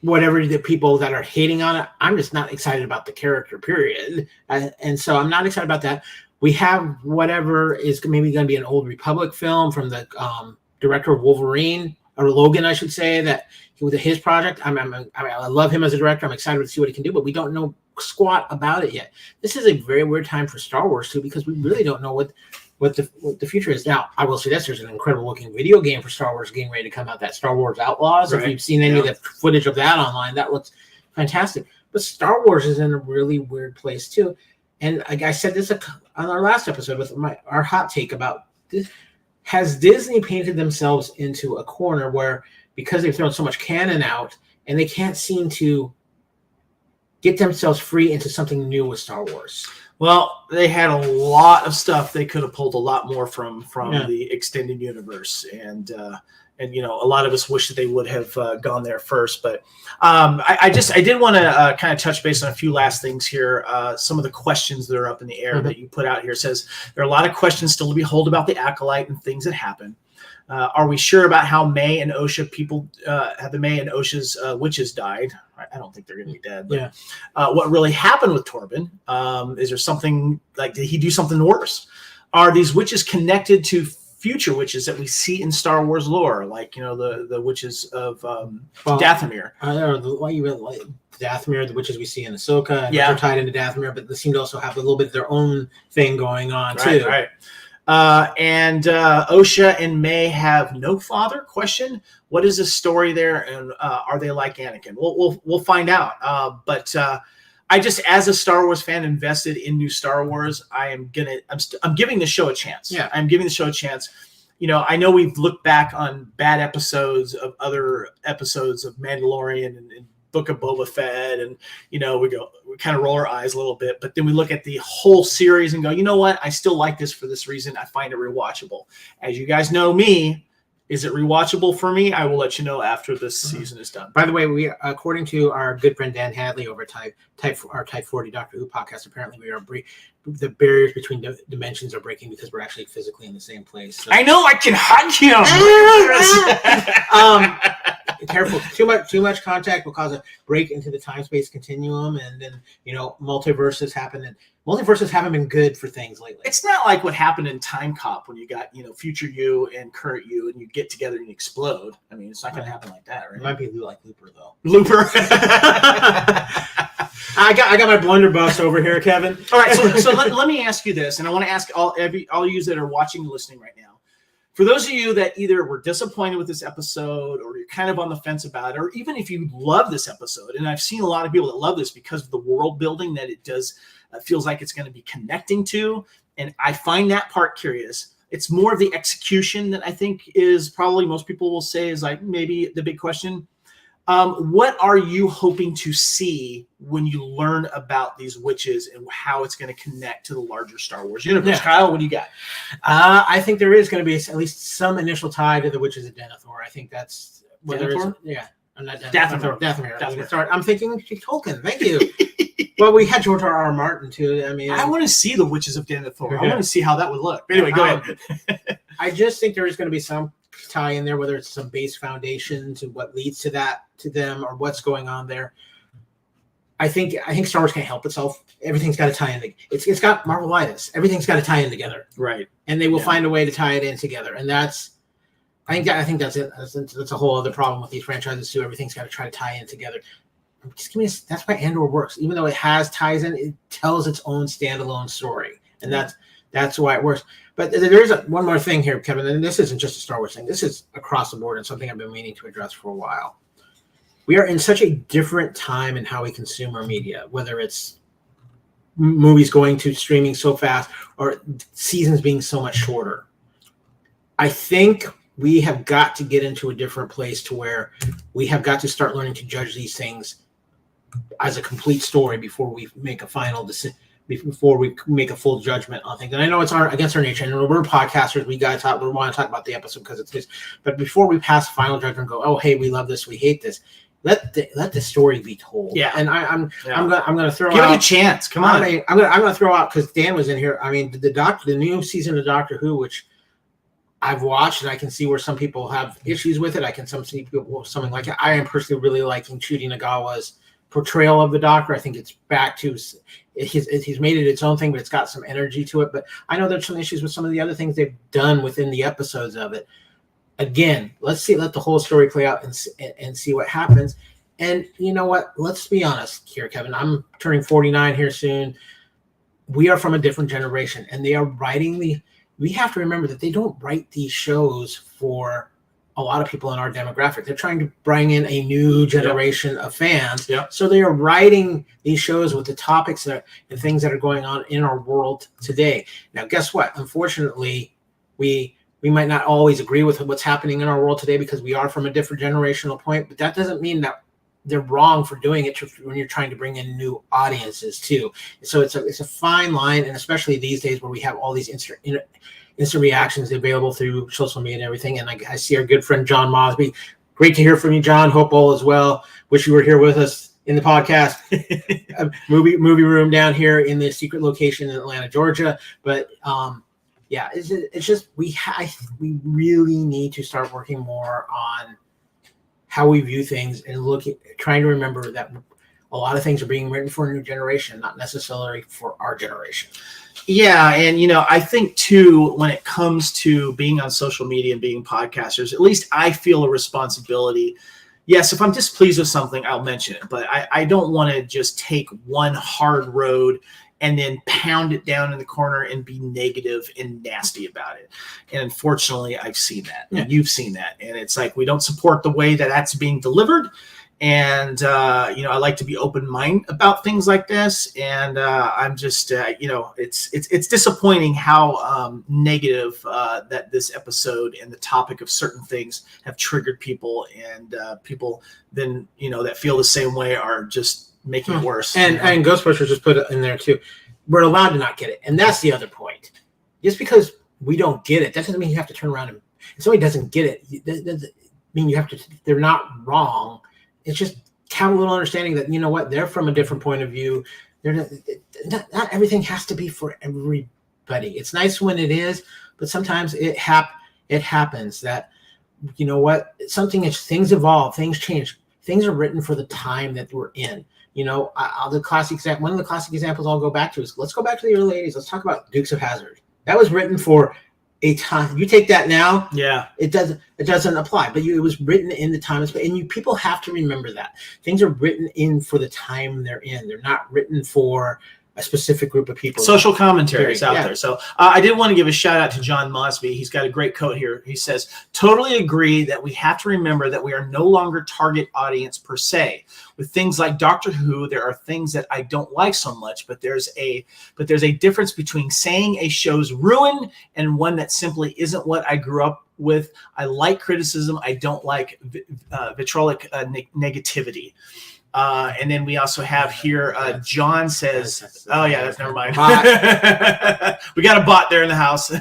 whatever the people that are hating on it. I'm just not excited about the character, period. And so I'm not excited about that. We have whatever is maybe going to be an Old Republic film from the director of Wolverine, or Logan, I should say, that with his project. I love him as a director. I'm excited to see what he can do, but we don't know squat about it yet. This is a very weird time for Star Wars too, because we really don't know what the future is. Now, I will say this: there's an incredible looking video game for Star Wars getting ready to come out, that Star Wars Outlaws. Right. If you've seen any of the footage of that online, that looks fantastic. But Star Wars is in a really weird place too. And I said this on our last episode with our hot take about this. Has Disney painted themselves into a corner where, because they've thrown so much canon out and they can't seem to get themselves free into something new with Star Wars? Well, they had a lot of stuff they could have pulled a lot more from the extended universe, and a lot of us wish that they would have gone there first. But I did want to kind of touch base on a few last things here. Some of the questions that are up in the air that you put out here says there are a lot of questions still to be held about the Acolyte and things that happen. Are we sure about how May and Osha have the May and Osha's witches died? I don't think they're going to be dead. But, what really happened with Torben? Is there something like, did he do something worse? Are these witches connected to future witches that we see in Star Wars lore, like the witches of Dathomir? Dathomir, the witches we see in Ahsoka, and they're tied into Dathomir, but they seem to also have a little bit of their own thing going on too. Right. And Osha and May have no father? Question. What is the story there, and are they like Anakin? We'll find out. But I just, as a Star Wars fan invested in new Star Wars, I'm giving the show a chance. Yeah, I'm giving the show a chance. I know we've looked back on bad episodes of other episodes of Mandalorian and Book of Boba Fett, and we kind of roll our eyes a little bit, but then we look at the whole series and go, you know what? I still like this for this reason. I find it rewatchable. As you guys know me, is it rewatchable for me? I will let you know after this season is done. By the way, we, according to our good friend Dan Hadley over at our Type 40 Doctor Who podcast, apparently the barriers between dimensions are breaking because we're actually physically in the same place. So. I know, I can hug him. Careful, too much contact will cause a break into the time-space continuum, and then multiverses happen, and multiverses haven't been good for things lately. It's not like what happened in Time Cop when you got future you and current you, and you get together and explode. I mean, it's not going to happen like that, right? It might be like Looper, though. Looper. I got my blunderbuss over here, Kevin. All right, so let me ask you this, and I want to ask all you that are watching and listening right now. For those of you that either were disappointed with this episode, or you're kind of on the fence about it, or even if you love this episode, and I've seen a lot of people that love this because of the world building that it does, feels like it's going to be connecting to, and I find that part curious. It's more of the execution that I think is probably most people will say is like maybe the big question. What are you hoping to see when you learn about these witches and how it's going to connect to the larger Star Wars universe? Yeah. Kyle, what do you got? I think there is going to be at least some initial tie to the witches of Denethor. I think that's Denethor? I'm not Dathomir. Dathomir. I'm thinking Tolkien. Thank you. Well, we had George R.R. Martin too. I mean, I want to see the witches of Denethor. I want to see how that would look. But anyway, go ahead. I just think there is going to be some tie in there, whether it's some base foundation to what leads to them or what's going on there. I think Star Wars can't help itself. Everything's got to tie in. It's got Marvelitis. Everything's got to tie in together, right? And they will find a way to tie it in together. And I think that's it. That's a whole other problem with these franchises too. Everything's got to try to tie in together. That's why Andor works. Even though it has ties in, it tells its own standalone story, and that's why it works. But there's one more thing here, Kevin, and this isn't just a Star Wars thing. This is across the board and something I've been meaning to address for a while. We are in such a different time in how we consume our media, whether it's movies going to streaming so fast or seasons being so much shorter. I think we have got to get into a different place to where we have got to start learning to judge these things as a complete story before we make a final decision, before we make a full judgment on things. And I know it's against our nature, and we're podcasters. We want to talk about the episode because it's this. But before we pass final judgment and go, oh, hey, we love this, we hate this. Let the story be told. Yeah. And I'm gonna throw give out. Give it a chance. Come on. I'm gonna throw out, because Dan was in here. I mean, the new season of Doctor Who, which I've watched, and I can see where some people have issues with it. I can see people something like it. I am personally really liking Chudy Nagawa's portrayal of the Doctor. I think it's back to he's made it its own thing, but it's got some energy to it. But I know there's some issues with some of the other things they've done within the episodes of it. Again, let the whole story play out and see what happens. And you know what? Let's be honest here, Kevin. I'm turning 49 here soon. We are from a different generation, and they are writing we have to remember that they don't write these shows for a lot of people in our demographic. They're trying to bring in a new generation of fans. Yep. So they are writing these shows with the topics and things that are going on in our world today. Now, guess what? Unfortunately, we might not always agree with what's happening in our world today because we are from a different generational point, but that doesn't mean that they're wrong for doing it when you're trying to bring in new audiences too. So it's a fine line, and especially these days where we have all these instant reactions available through social media and everything. And I see our good friend John Mosby. Great to hear from you, John. Hope all is well. Wish you were here with us in the podcast movie room down here in the secret location in Atlanta, Georgia. But yeah, it's just we really need to start working more on how we view things and trying to remember that a lot of things are being written for a new generation, not necessarily for our generation. Yeah, and I think too, when it comes to being on social media and being podcasters, at least I feel a responsibility. Yes, if I'm displeased with something, I'll mention it, but I don't want to just take one hard road and then pound it down in the corner and be negative and nasty about it. And unfortunately, I've seen that. Yeah. And you've seen that. And it's like, we don't support the way that that's being delivered. And, I like to be open-minded about things like this. And I'm just, it's disappointing how negative that this episode and the topic of certain things have triggered people. And people then, that feel the same way are just making it worse. And Ghostbusters just put it in there too. We're allowed to not get it. And that's the other point. Just because we don't get it, that doesn't mean you have to turn around and if somebody doesn't get it, doesn't mean you have to, they're not wrong. It's just have a little understanding that, they're from a different point of view. They're not everything has to be for everybody. It's nice when it is, but sometimes it happens that, things evolve, things change. Things are written for the time that we're in. The classic example, one of the classic examples I'll go back to is, let's go back to the early 80s. Let's talk about Dukes of Hazzard. That was written for a time. You take that now, it doesn't apply. But it was written in the time, and people have to remember that things are written in for the time they're in. They're not written for a specific group of people. Social commentaries out there. So I did want to give a shout out to John Mosby. He's got a great quote here. He says, "Totally agree that we have to remember that we are no longer target audience per se. With things like Doctor Who, there are things that I don't like so much, but there's a difference between saying a show's ruined and one that simply isn't what I grew up with. I like criticism. I don't like vitriolic negativity." And then we also have here, John says, that's never mind. We got a bot there in the house.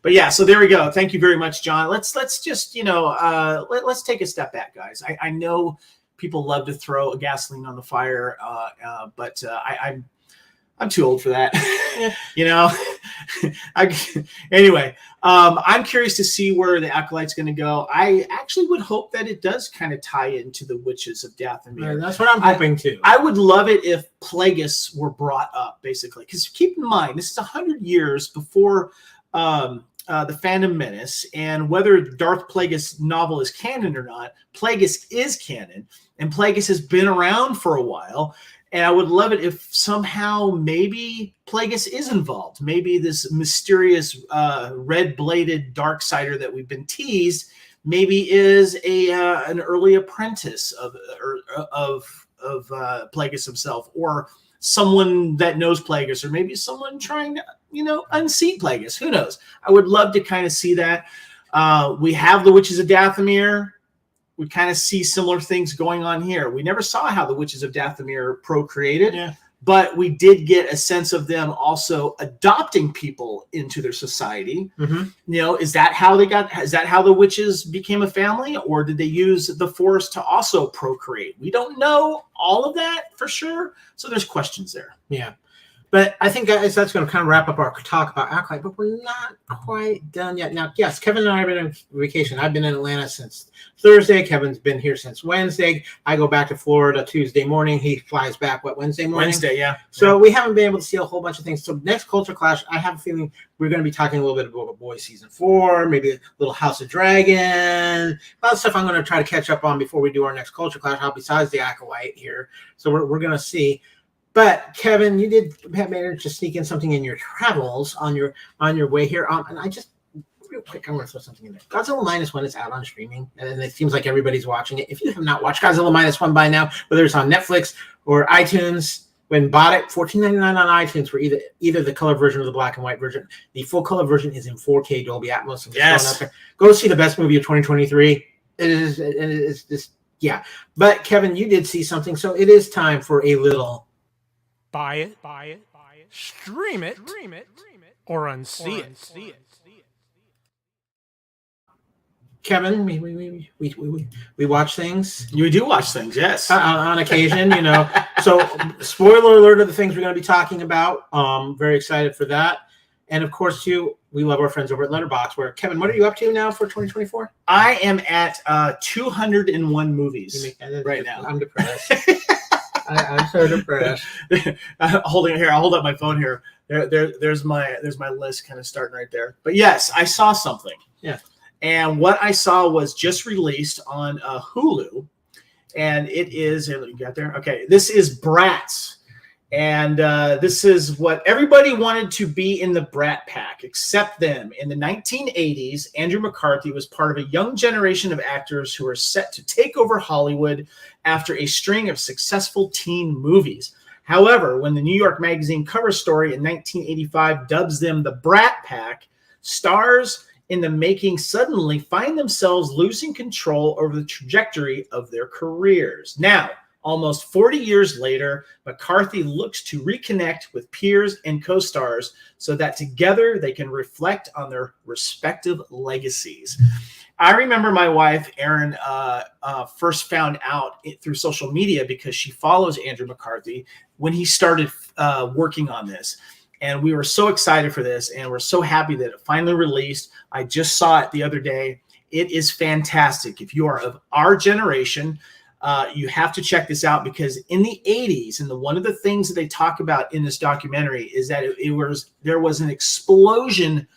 But yeah, so there we go. Thank you very much, John. Let's just, let's take a step back, guys. I know people love to throw a gasoline on the fire, but I'm too old for that. Anyway, I'm curious to see where the Acolyte's going to go. I actually would hope that it does kind of tie into the Witches of Dathomir. That's what I'm hoping too. I would love it if Plagueis were brought up, basically, because keep in mind this is 100 years before the Phantom Menace, and whether Darth Plagueis novel is canon or not, Plagueis is canon, and Plagueis has been around for a while. And I would love it if somehow maybe Plagueis is involved. Maybe this mysterious red-bladed Darksider that we've been teased maybe is an early apprentice of Plagueis himself, or someone that knows Plagueis, or maybe someone trying to unseat Plagueis. Who knows? I would love to kind of see that. We have the Witches of Dathomir. We kind of see similar things going on here. We never saw how the Witches of Dathomir procreated, but we did get a sense of them also adopting people into their society. Mm-hmm. Is that how the witches became a family, or did they use the Force to also procreate? We don't know all of that for sure. So there's questions there. Yeah. But I think, guys, that's going to kind of wrap up our talk about Acolyte, but we're not quite done yet. Now, yes, Kevin and I have been on vacation. I've been in Atlanta since Thursday. Kevin's been here since Wednesday. I go back to Florida Tuesday morning. He flies back, Wednesday morning? Wednesday, yeah. So we haven't been able to see a whole bunch of things. So next Culture Clash, I have a feeling we're going to be talking a little bit about Boys Season 4, maybe a little House of Dragon, a lot of stuff I'm going to try to catch up on before we do our next Culture Clash, besides the Acolyte here. So we're going to see. But Kevin, you did have managed to sneak in something in your travels on your way here. And I just real quick, I'm going to throw something in there. Godzilla -1 is out on streaming, and it seems like everybody's watching it. If you have not watched Godzilla -1 by now, whether it's on Netflix or iTunes, when bought it, $14.99 on iTunes for either the color version or the black and white version. The full color version is in 4K Dolby Atmos. Yes. Go see the best movie of 2023. It is just But Kevin, you did see something, so it is time for a little. Buy it, stream it, or unsee it. Kevin, we watch things. You do watch things, yes. On occasion, So, spoiler alert of the things we're going to be talking about. Very excited for that. And of course, too, we love our friends over at Letterboxd. Where Kevin, what are you up to now for 2024? I am at 201 movies right now. I'm depressed. I'm so depressed. Holding it here, I'll hold up my phone here. There's my list kind of starting right there. But yes, I saw something. Yeah. And what I saw was just released on Hulu, and it is. You got there? Okay. This is Bratz, And this is what everybody wanted to be in the Brat Pack, except them. In the 1980s, Andrew McCarthy was part of a young generation of actors who were set to take over Hollywood after a string of successful teen movies. However, when the New York Magazine cover story in 1985 dubs them the Brat Pack, stars in the making suddenly find themselves losing control over the trajectory of their careers. Now, almost 40 years later, McCarthy looks to reconnect with peers and co-stars so that together they can reflect on their respective legacies. I remember my wife, Erin, first found out through social media because she follows Andrew McCarthy when he started working on this. And we were so excited for this, and we're so happy that it finally released. I just saw it the other day. It is fantastic. If you are of our generation, you have to check this out, because in the 80s, and one of the things that they talk about in this documentary is that there was an explosion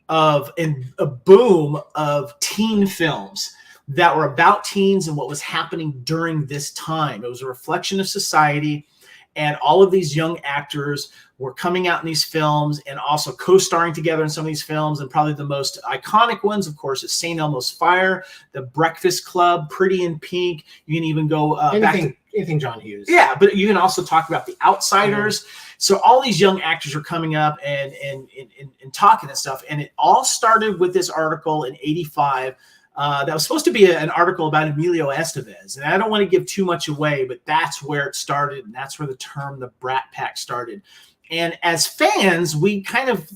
of and a boom of teen films that were about teens and what was happening during this time. It was a reflection of society, and all of these young actors were coming out in these films and also co-starring together in some of these films. And probably the most iconic ones, of course, is St. Elmo's Fire, The Breakfast Club, Pretty in Pink. You can even go back to anything John Hughes. Yeah, but you can also talk about The Outsiders. So all these young actors are coming up and talking and stuff. And it all started with this article in 85 that was supposed to be an article about Emilio Estevez. And I don't want to give too much away, but that's where it started. And that's where the term the Brat Pack started. And as fans, we kind of,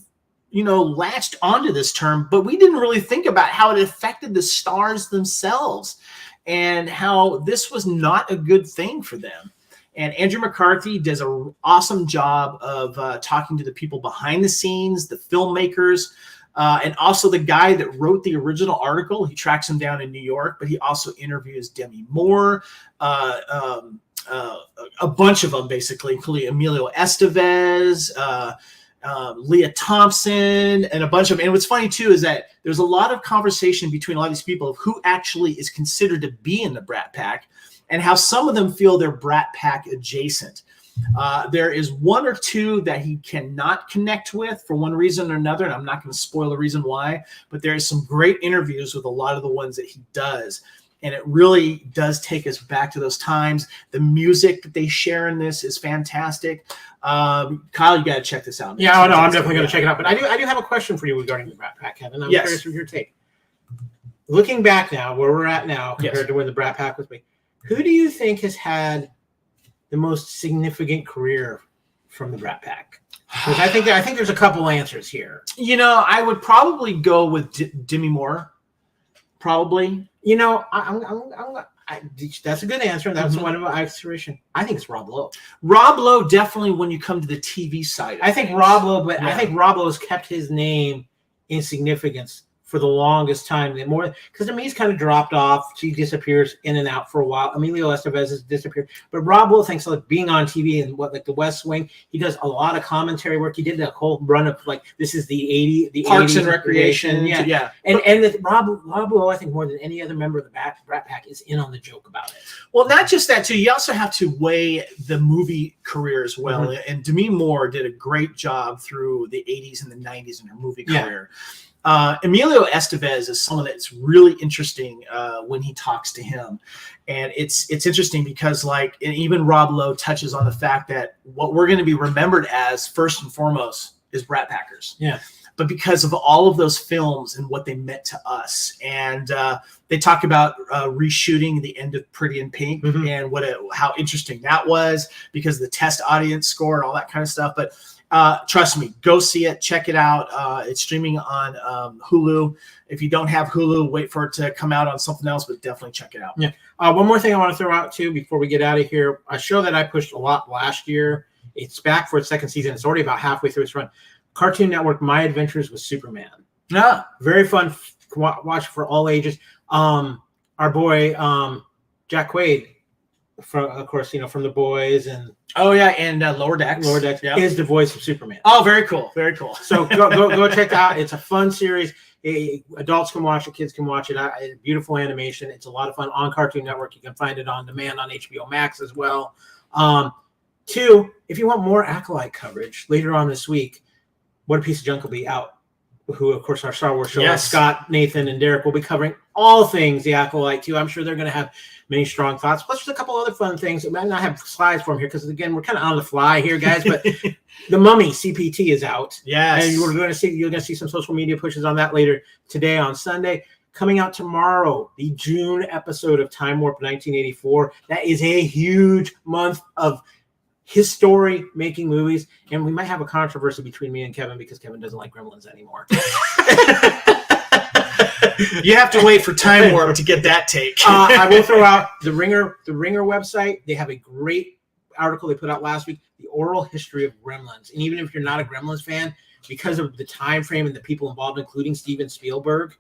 latched onto this term, but we didn't really think about how it affected the stars themselves and how this was not a good thing for them. And Andrew McCarthy does an awesome job of talking to the people behind the scenes, the filmmakers, and also the guy that wrote the original article. He tracks him down in New York, but he also interviews Demi Moore, a bunch of them, basically, including Emilio Estevez, Leah Thompson, and a bunch of them. And what's funny, too, is that there's a lot of conversation between a lot of these people of who actually is considered to be in the Brat Pack and how some of them feel they're Brat Pack adjacent. There is one or two that he cannot connect with for one reason or another, and I'm not going to spoil the reason why, but there is some great interviews with a lot of the ones that he does. And it really does take us back to those times. The music that they share in this is fantastic. Kyle, you got to check this out. Yeah, no, I'm definitely going to check it out. But I do have a question for you regarding the Brat Pack, Kevin. I'm curious of your take. Looking back now, where we're at now, compared to when the Brat Pack was made, who do you think has had the most significant career from the Brat Pack? Because I think there's a couple answers here. I would probably go with Demi Moore. Probably. That's a good answer. And that's one of my observation. I think it's Rob Lowe. Rob Lowe, definitely when you come to the TV side. I think Rob Lowe, but I think Rob Lowe has kept his name in significance for the longest time. Because to me, he's kind of dropped off. He disappears in and out for a while. Emilio Estevez has disappeared. But Rob Lowe thinks like being on TV and like the West Wing, he does a lot of commentary work. He did a whole run of this is the Parks 80s and Recreation. Yeah. And Rob Lowe, I think more than any other member of the Brat Pack is in on the joke about it. Well, not just that too. You also have to weigh the movie career as well. Mm-hmm. And Demi Moore did a great job through the 80s and the 90s in her movie career. Emilio Estevez is someone that's really interesting when he talks to him. And it's interesting because even Rob Lowe touches on the fact that what we're going to be remembered as first and foremost is Brat Packers. Yeah. But because of all of those films and what they meant to us. And they talk about reshooting the end of Pretty in Pink and how interesting that was because of the test audience score and all that kind of stuff. But trust me, go see it. Check it out. It's streaming on Hulu. If you don't have Hulu, wait for it to come out on something else, but definitely check it out. Yeah. One more thing I want to throw out, too, before we get out of here. A show that I pushed a lot last year. It's back for its second season. It's already about halfway through its run. Cartoon Network, My Adventures with Superman. Yeah. Very fun. Watch for all ages. Our boy, Jack Quaid, of course, from The Boys and Lower Decks. Is the voice of Superman. Oh, very cool. Very cool. So go check it out. It's a fun series. Adults can watch it. Kids can watch it. Beautiful animation. It's a lot of fun on Cartoon Network. You can find it on demand on HBO Max as well. 2, if you want more Acolyte coverage later on this week, What a Piece of Junk will be out. Who, of course, our Star Wars show. Yes. Scott, Nathan, and Derek will be covering all things the Acolyte too. I'm sure they're going to have many strong thoughts. Plus, there's a couple other fun things. I might not have slides for them here because, again, we're kind of on the fly here, guys. But The Mummy CPT is out. Yes. And you're going to see some social media pushes on that later today on Sunday. Coming out tomorrow, the June episode of Time Warp 1984. That is a huge month of history making movies, and we might have a controversy between me and Kevin because Kevin doesn't like Gremlins anymore. You have to wait for Time Warp to get that take. I will throw out the Ringer website. They have a great article they put out last week, The Oral History of Gremlins. And even if you're not a Gremlins fan, because of the time frame and the people involved, including Steven Spielberg,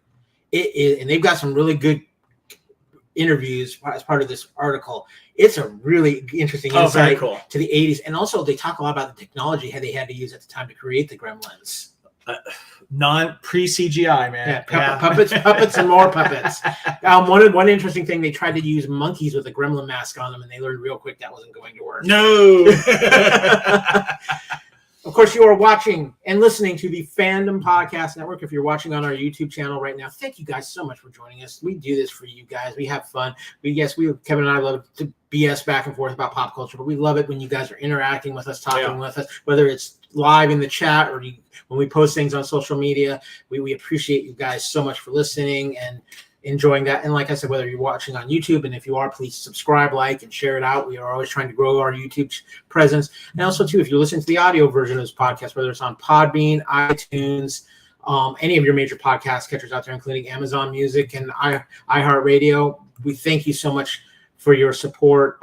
it is, and they've got some really good interviews as part of this article. It's a really interesting insight to the 80s. And also they talk a lot about the technology they had to use at the time to create the Gremlins. Pre-CGI, man. Yeah, puppets and more puppets. One interesting thing, they tried to use monkeys with a gremlin mask on them, and they learned real quick that wasn't going to work. No. Of course, you are watching and listening to the Fandom Podcast Network. If you're watching on our YouTube channel right now, thank you guys so much for joining us. We do this for you guys. We have fun. Kevin and I love to BS back and forth about pop culture, but we love it when you guys are interacting with us, talking with us, whether it's live in the chat or when we post things on social media. We appreciate you guys so much for listening and enjoying that. And like I said, whether you're watching on YouTube, and if you are, please subscribe, like, and share it out. We are always trying to grow our YouTube presence. And also, too, if you're listening to the audio version of this podcast, whether it's on Podbean, iTunes, any of your major podcast catchers out there, including Amazon Music and iHeartRadio, we thank you so much for your support.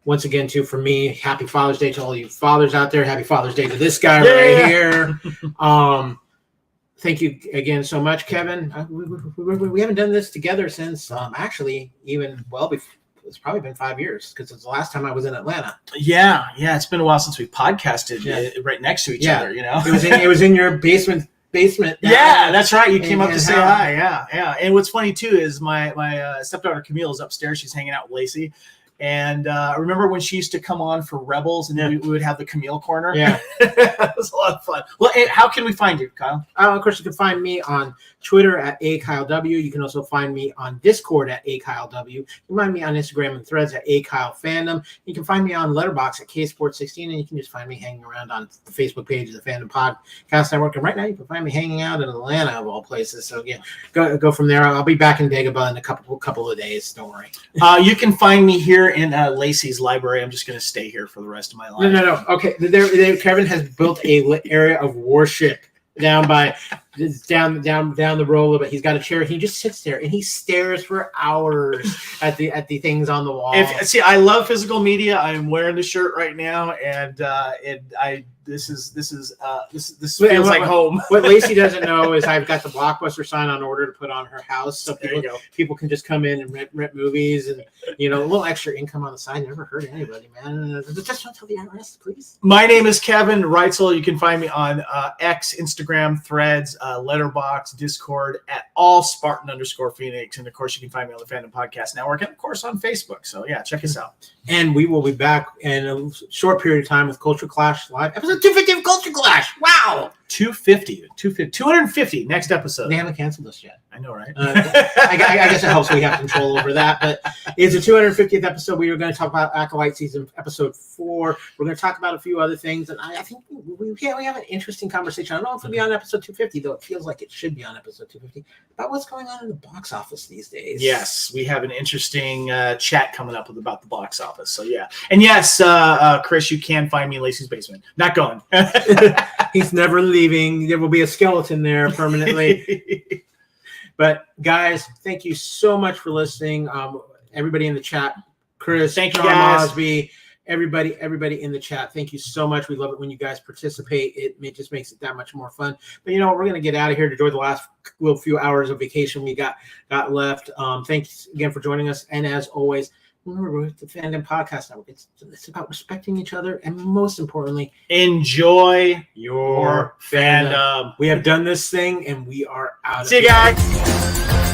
Once again, too, for me, happy Father's Day to all you fathers out there. Happy Father's Day to this guy right here. Thank you again so much, Kevin. We haven't done this together since it's probably been 5 years because it's the last time I was in Atlanta. Yeah. It's been a while since we podcasted right next to each other. You know, it was in your basement. Yeah, that's right. You came up to say hi. Yeah. And what's funny too is my stepdaughter Camille is upstairs. She's hanging out with Lacee. And I remember when she used to come on for Rebels, and we would have the Camille Corner. Yeah. It was a lot of fun. Well, how can we find you, Kyle? Of course, you can find me on Twitter at AKyleW. You can also find me on Discord at AKyleW. You can find me on Instagram and Threads at AKyleFandom. You can find me on Letterboxd at KSport16, and you can just find me hanging around on the Facebook page of the Fandom Podcast Network. And right now, you can find me hanging out in Atlanta, of all places. So, yeah, go from there. I'll be back in Dagobah in a couple of days. Don't worry. You can find me here in Lacee's library. I'm just going to stay here for the rest of my life. No. Okay, Kevin has built a area of worship down the road a little bit. He's got a chair. He just sits there and he stares for hours at the things on the wall. I love physical media. I'm wearing the shirt right now, and this feels like home. What Lacee doesn't know is I've got the Blockbuster sign on order to put on her house, so people can just come in and rent movies, and a little extra income on the side. Never hurt anybody, man. Just don't tell the IRS, please. My name is Kevin Reitzel. You can find me on X, Instagram, Threads, Letterboxd, Discord at all Spartan_Phoenix, and of course you can find me on the Fandom Podcast Network, and of course on Facebook. So yeah, check us out. And we will be back in a short period of time with Culture Clash Live, episode 250 of Culture Clash. Wow, 250 next episode. They haven't canceled us yet. I know, right? I guess it helps we have control over that. But it's the 250th episode. We are going to talk about Acolyte season episode 4. We're going to talk about a few other things, and I think we have an interesting conversation. I don't know if it'll be on episode 250, though it feels like it should be on episode 250, about what's going on in the box office these days. Yes, we have an interesting chat coming up about the box office. So yeah, and yes, Chris, you can find me in Lacee's basement. Not going. He's never leaving. There will be a skeleton there permanently. But guys, thank you so much for listening. Everybody in the chat, Chris, thank you, John guys. Mosby, everybody in the chat. Thank you so much. We love it when you guys participate. It just makes it that much more fun. But we're going to get out of here to enjoy the last few hours of vacation we got left. Thanks again for joining us. And as always, remember, the Fandom Podcast Network. It's about respecting each other, and most importantly, enjoy your fandom. We have done this thing, and we are out. See you guys.